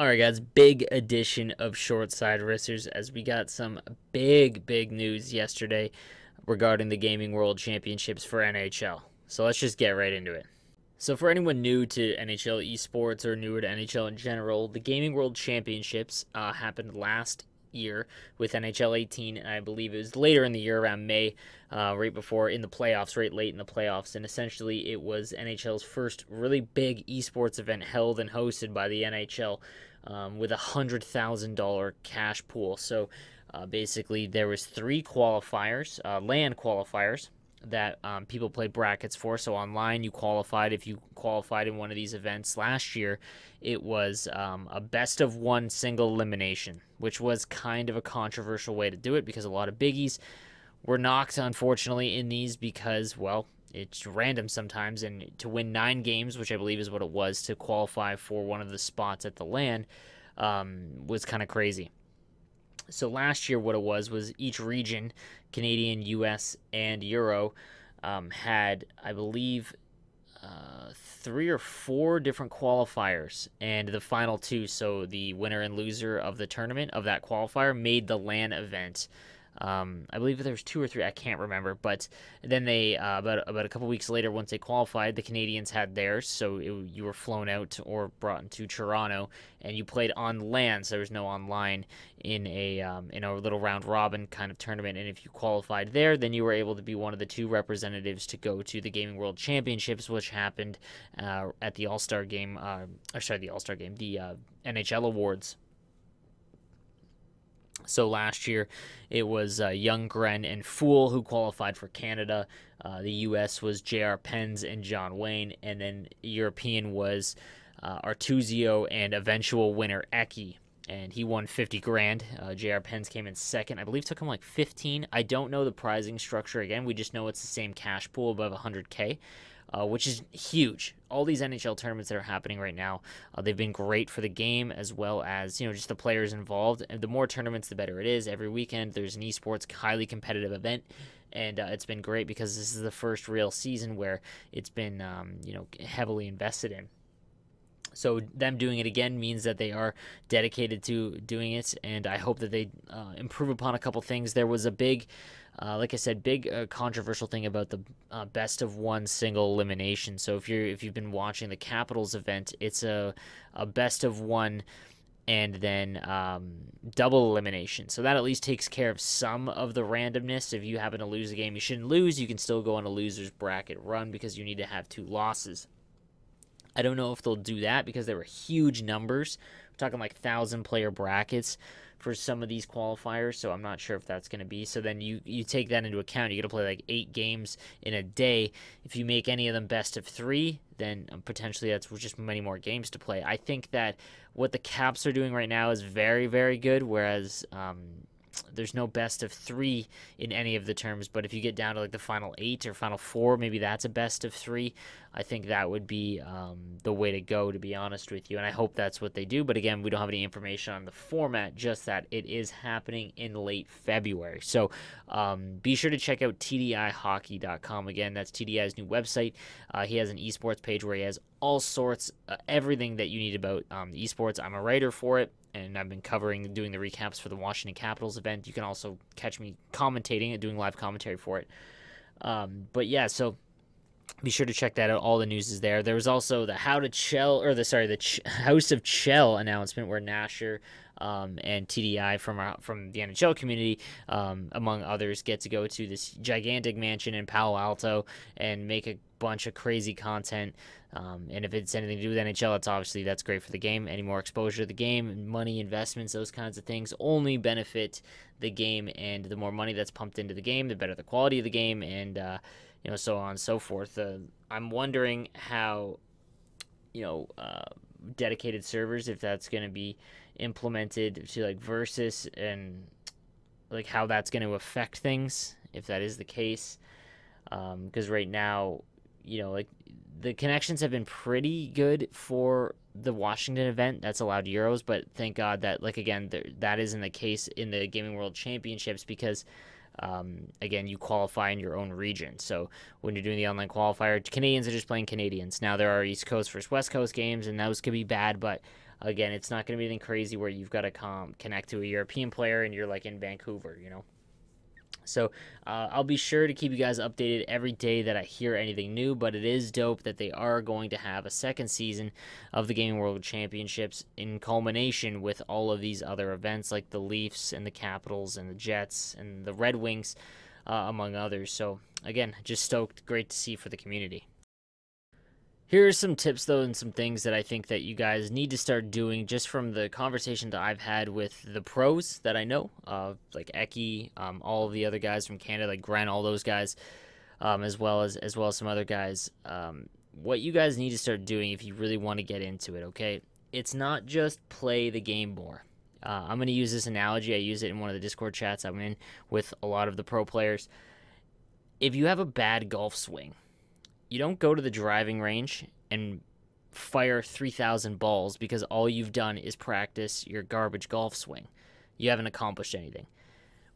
All right, guys, big edition of Short Side Racers as we got some big news yesterday regarding the Gaming World Championships for NHL. So let's just get right into it. So for anyone new to NHL esports or newer to NHL in general, the Gaming World Championships happened last year with NHL 18, and I believe it was later in the year around May, right before in the playoffs, right late in the playoffs, and essentially it was NHL's first really big esports event held and hosted by the NHL, with $100,000 cash pool. So basically there was three qualifiers, LAN qualifiers, that people played brackets for. So online you qualified. If you qualified in one of these events last year, it was a best of one single elimination, which was kind of a controversial way to do it because a lot of biggies were knocked, unfortunately, in these because, well, it's random sometimes, and to win 9 games, which I believe is what it was, to qualify for one of the spots at the LAN, was kind of crazy. So last year what it was each region, Canadian, US, and Euro, had, I believe, 3 or 4 different qualifiers, and the final 2, so the winner and loser of the tournament of that qualifier, made the LAN event. I believe there was 2 or 3, I can't remember, but then they about a couple weeks later, once they qualified, the Canadians had theirs, so you were flown out or brought into Toronto, and you played on LAN, so there was no online in a little round robin kind of tournament. And if you qualified there, then you were able to be one of the 2 representatives to go to the Gaming World Championships, which happened at the All-Star game, the NHL Awards. So last year, it was Young, Gren, and Fool who qualified for Canada. The U.S. was J.R. Pens and John Wayne, and then European was Artuzio and eventual winner Eki, and he won 50 grand. J.R. Pens came in second. I believe took him like 15. I don't know the prizing structure again. We just know it's the same cash pool above 100K. Which is huge. All these NHL tournaments that are happening right now, they've been great for the game as well as, just the players involved. And the more tournaments, the better it is. Every weekend, there's an esports highly competitive event, and it's been great because this is the first real season where it's been, heavily invested in. So them doing it again means that they are dedicated to doing it, and I hope that they improve upon a couple things. There was a big, like I said, controversial thing about the best of one single elimination. So if you've been watching the Capitals event, it's a best of one and then double elimination. So that at least takes care of some of the randomness. If you happen to lose a game you shouldn't lose, you can still go on a loser's bracket run because you need to have 2 losses. I don't know if they'll do that because there were huge numbers. We're talking like 1,000-player brackets for some of these qualifiers, so I'm not sure if that's going to be. So then you take that into account. You got to play like 8 games in a day. If you make any of them best of 3, then potentially that's just many more games to play. I think that what the Caps are doing right now is very good, whereas there's no best of 3 in any of the terms, but if you get down to like the final 8 or final 4, maybe that's a best of 3. I think that would be the way to go, to be honest with you, and I hope that's what they do. But again, we don't have any information on the format, just that it is happening in late February. So be sure to check out tdihockey.com. Again, that's TDI's new website. He has an esports page where he has all sorts, everything that you need about esports. I'm a writer for it, and I've been doing the recaps for the Washington Capitals event. You can also catch me commentating and doing live commentary for it. But yeah, so be sure to check that out. All the news is there. There was also the House of Chell announcement where Nasher and TDI from the NHL community, among others, get to go to this gigantic mansion in Palo Alto and make a bunch of crazy content. And if it's anything to do with NHL, that's great for the game. Any more exposure to the game, money, investments, those kinds of things only benefit the game, and the more money that's pumped into the game, the better the quality of the game, and so on and so forth. I'm wondering how, dedicated servers, if that's going to be implemented to like Versus, and like how that's going to affect things, if that is the case. Because right now, like the connections have been pretty good for the Washington event. That's allowed Euros, but thank God that, like, again, that isn't the case in the Gaming World Championships because again, you qualify in your own region. So when you're doing the online qualifier, Canadians are just playing Canadians. Now there are East Coast versus West Coast games, and those could be bad, but Again, it's not going to be anything crazy where you've got to connect to a European player and you're like in Vancouver, So I'll be sure to keep you guys updated every day that I hear anything new, but it is dope that they are going to have a second season of the Gaming World Championships in culmination with all of these other events like the Leafs and the Capitals and the Jets and the Red Wings, among others. So again, just stoked, great to see for the community. Here are some tips, though, and some things that I think that you guys need to start doing just from the conversation that I've had with the pros that I know, like Eki, all of the other guys from Canada, like Gren, all those guys, as well as some other guys. What you guys need to start doing if you really want to get into it, okay? It's not just play the game more. I'm going to use this analogy. I use it in one of the Discord chats I'm in with a lot of the pro players. If you have a bad golf swing, you don't go to the driving range and fire 3,000 balls because all you've done is practice your garbage golf swing. You haven't accomplished anything.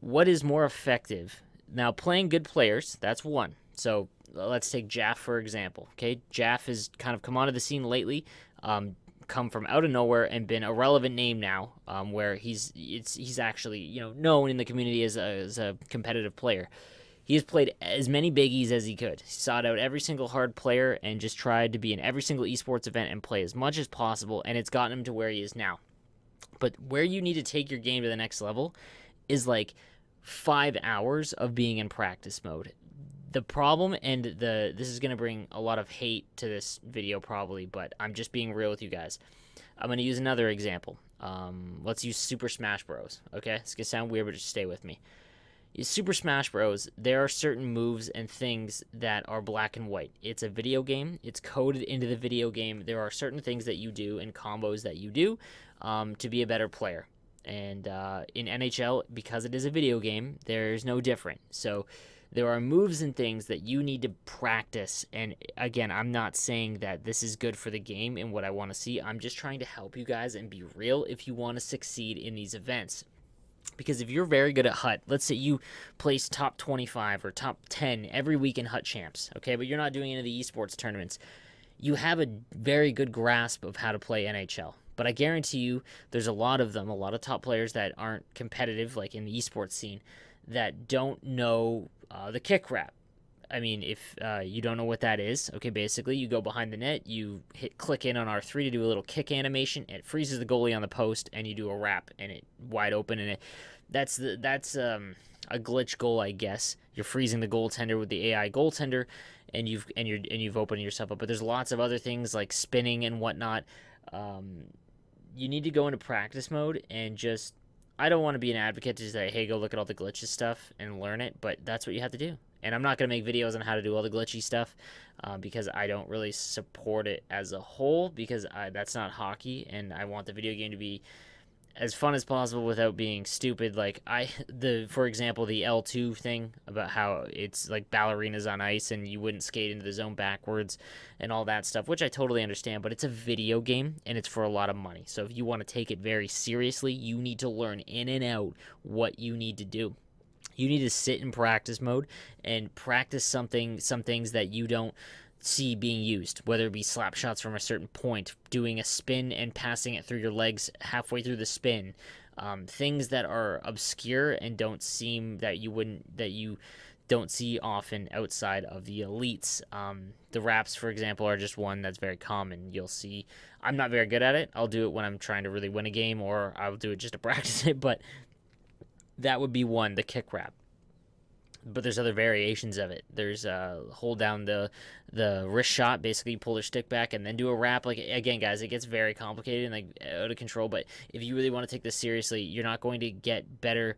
What is more effective? Now, playing good players, that's one. So let's take Jaff, for example. Okay, Jaff has kind of come onto the scene lately, come from out of nowhere and been a relevant name now, where he's actually known in the community as a competitive player. He has played as many biggies as he could. He sought out every single hard player and just tried to be in every single esports event and play as much as possible, and it's gotten him to where he is now. But where you need to take your game to the next level is like 5 hours of being in practice mode. The problem, and this is going to bring a lot of hate to this video probably, but I'm just being real with you guys. I'm going to use another example. Let's use Super Smash Bros. Okay, it's going to sound weird, but just stay with me. Super Smash Bros., there are certain moves and things that are black and white. It's a video game. It's coded into the video game. There are certain things that you do and combos that you do to be a better player. And in NHL, because it is a video game, there's no different. So there are moves and things that you need to practice. And again, I'm not saying that this is good for the game and what I want to see. I'm just trying to help you guys and be real if you want to succeed in these events. Because if you're very good at HUT, let's say you place top 25 or top 10 every week in HUT champs, okay, but you're not doing any of the esports tournaments, you have a very good grasp of how to play NHL. But I guarantee you there's a lot of them, a lot of top players that aren't competitive, like in the esports scene, that don't know the kick wrap. I mean, if you don't know what that is, okay, basically you go behind the net, you click in on R3 to do a little kick animation, it freezes the goalie on the post, and you do a wrap, and it wide open, and that's a glitch goal, I guess. You're freezing the goaltender with the AI goaltender, and you've opened yourself up. But there's lots of other things like spinning and whatnot. You need to go into practice mode and just. I don't want to be an advocate to say, hey, go look at all the glitches stuff and learn it, but that's what you have to do. And I'm not going to make videos on how to do all the glitchy stuff because I don't really support it as a whole because that's not hockey, and I want the video game to be as fun as possible without being stupid. Like for example, the L2 thing about how it's like ballerinas on ice and you wouldn't skate into the zone backwards and all that stuff, which I totally understand, but it's a video game and it's for a lot of money. So if you want to take it very seriously, you need to learn in and out what you need to do. You need to sit in practice mode and practice some things that you don't see being used, whether it be slap shots from a certain point, doing a spin and passing it through your legs halfway through the spin, things that are obscure and you don't see often outside of the elites. The wraps, for example, are just one that's very common. You'll see. I'm not very good at it. I'll do it when I'm trying to really win a game, or I'll do it just to practice it, but that would be one, the kick wrap. But there's other variations of it. There's hold down the wrist shot, basically you pull their stick back and then do a wrap. Like, again, guys, it gets very complicated and like out of control, but if you really want to take this seriously, you're not going to get better.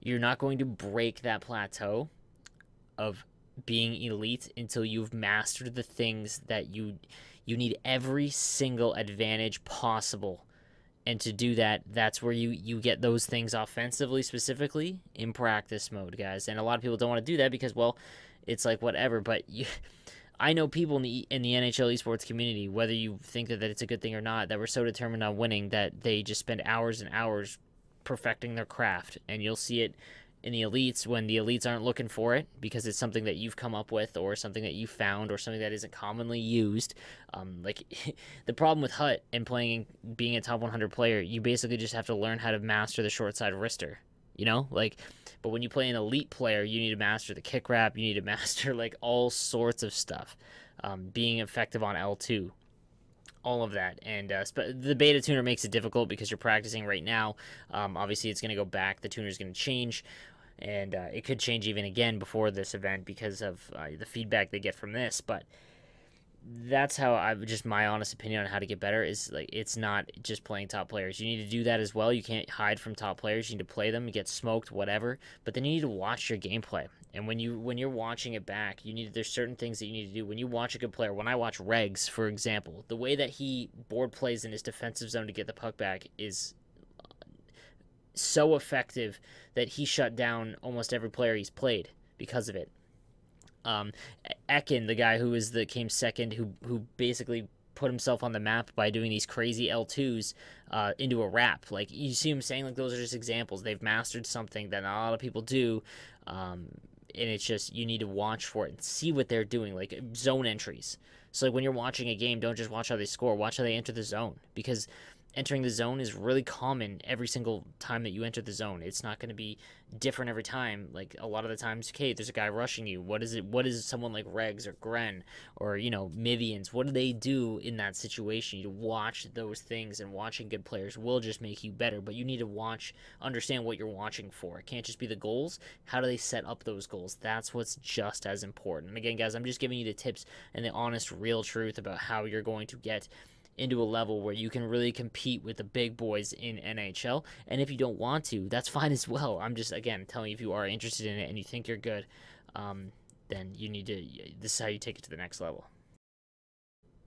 You're not going to break that plateau of being elite until you've mastered the things that you need every single advantage possible. And to do that, that's where you get those things offensively, specifically in practice mode, guys. And a lot of people don't want to do that because, well, it's like whatever. But I know people in the NHL esports community, whether you think that it's a good thing or not, that were so determined on winning that they just spend hours and hours perfecting their craft. And you'll see it in the elites when the elites aren't looking for it because it's something that you've come up with or something that you found or something that isn't commonly used. Like the problem with Hut and being a top 100 player, you basically just have to learn how to master the short side wrister, but when you play an elite player, you need to master the kick wrap, you need to master like all sorts of stuff, being effective on L2, all of that. And the beta tuner makes it difficult because you're practicing right now. Obviously it's going to go back, the tuner is going to change, and it could change even again before this event because of the feedback they get from this. But that's how just my honest opinion on how to get better is, like, it's not just playing top players. You need to do that as well. You can't hide from top players. You need to play them, you get smoked, whatever, but then you need to watch your gameplay. And when you're watching it back, there's certain things that you need to do. When you watch a good player, when I watch Regs, for example, the way that he board plays in his defensive zone to get the puck back is so effective that he shut down almost every player he's played because of it. Ekin, the guy came second, who basically put himself on the map by doing these crazy L2s into a wrap. Like, you see him saying, like, those are just examples. They've mastered something that not a lot of people do, and it's just, you need to watch for it and see what they're doing, like zone entries. So, like, when you're watching a game, don't just watch how they score, watch how they enter the zone, because entering the zone is really common every single time that you enter the zone. It's not going to be different every time. Like, a lot of the times, okay, there's a guy rushing you. What is someone like Regs or Gren or, Mivians? What do they do in that situation? You watch those things, and watching good players will just make you better. But you need to understand what you're watching for. It can't just be the goals. How do they set up those goals? That's what's just as important. And again, guys, I'm just giving you the tips and the honest, real truth about how you're going to get into a level where you can really compete with the big boys in NHL. And if you don't want to, that's fine as well. I'm just, again, telling you, if you are interested in it and you think you're good, then this is how you take it to the next level.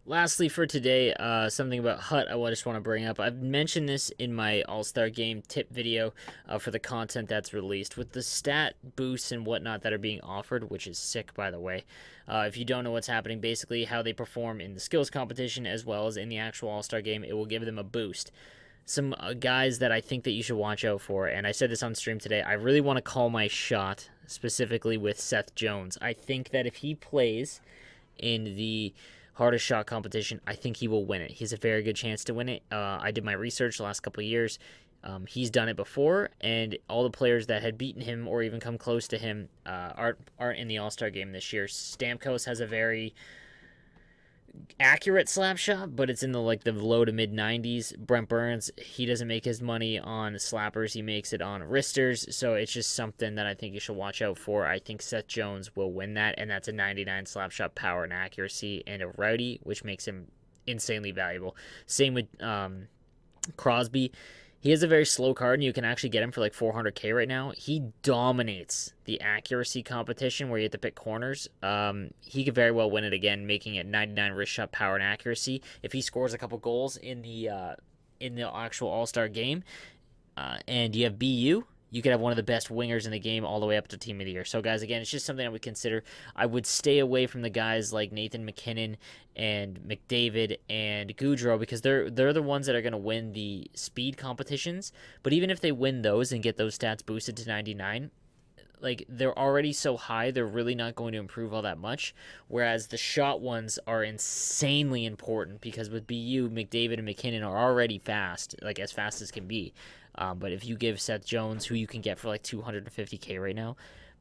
Lastly for today, something about Hut I just want to bring up. I've mentioned this in my All-Star Game tip video for the content that's released. With the stat boosts and whatnot that are being offered, which is sick, by the way. If you don't know what's happening, basically how they perform in the skills competition as well as in the actual All-Star Game, it will give them a boost. Some guys that I think that you should watch out for, and I said this on stream today, I really want to call my shot specifically with Seth Jones. I think that if he plays in the hardest shot competition, I think he will win it. He has a very good chance to win it. I did my research the last couple of years. He's done it before, and all the players that had beaten him or even come close to him aren't in the All-Star Game this year. Stamkos has a very accurate slap shot, but it's in the low to mid 90s. Brent Burns, he doesn't make his money on slappers, he makes it on wristers, so it's just something that I think you should watch out for. I think Seth Jones will win that, and that's a 99 slap shot power and accuracy and a rowdy, which makes him insanely valuable. Same with Crosby. He has a very slow card, and you can actually get him for like 400k right now. He dominates the accuracy competition where you have to pick corners. He could very well win it again, making it 99 wrist shot power and accuracy. If he scores a couple goals in the actual All-Star Game, and you have BU, you could have one of the best wingers in the game all the way up to Team of the Year. So, guys, again, it's just something I would consider. I would stay away from the guys like Nathan McKinnon and McDavid and Goudreau because they're the ones that are going to win the speed competitions. But even if they win those and get those stats boosted to 99, like, they're already so high, they're really not going to improve all that much. Whereas the shot ones are insanely important because with BU, McDavid and McKinnon are already fast, like as fast as can be. But if you give Seth Jones, who you can get for like 250k right now,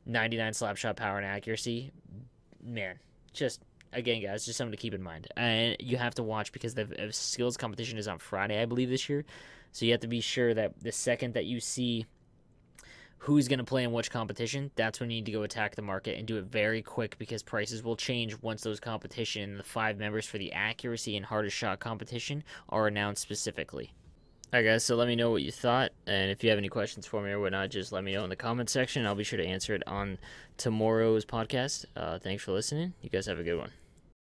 99 slap shot power and accuracy, man, just, again, guys, just something to keep in mind. And you have to watch because the skills competition is on Friday, I believe, this year. So you have to be sure that the second that you see who's going to play in which competition, that's when you need to go attack the market and do it very quick because prices will change once those competition, the 5 members for the accuracy and hardest shot competition are announced specifically. Alright, guys, so let me know what you thought, and if you have any questions for me or whatnot, just let me know in the comments section. I'll be sure to answer it on tomorrow's podcast. Thanks for listening. You guys have a good one.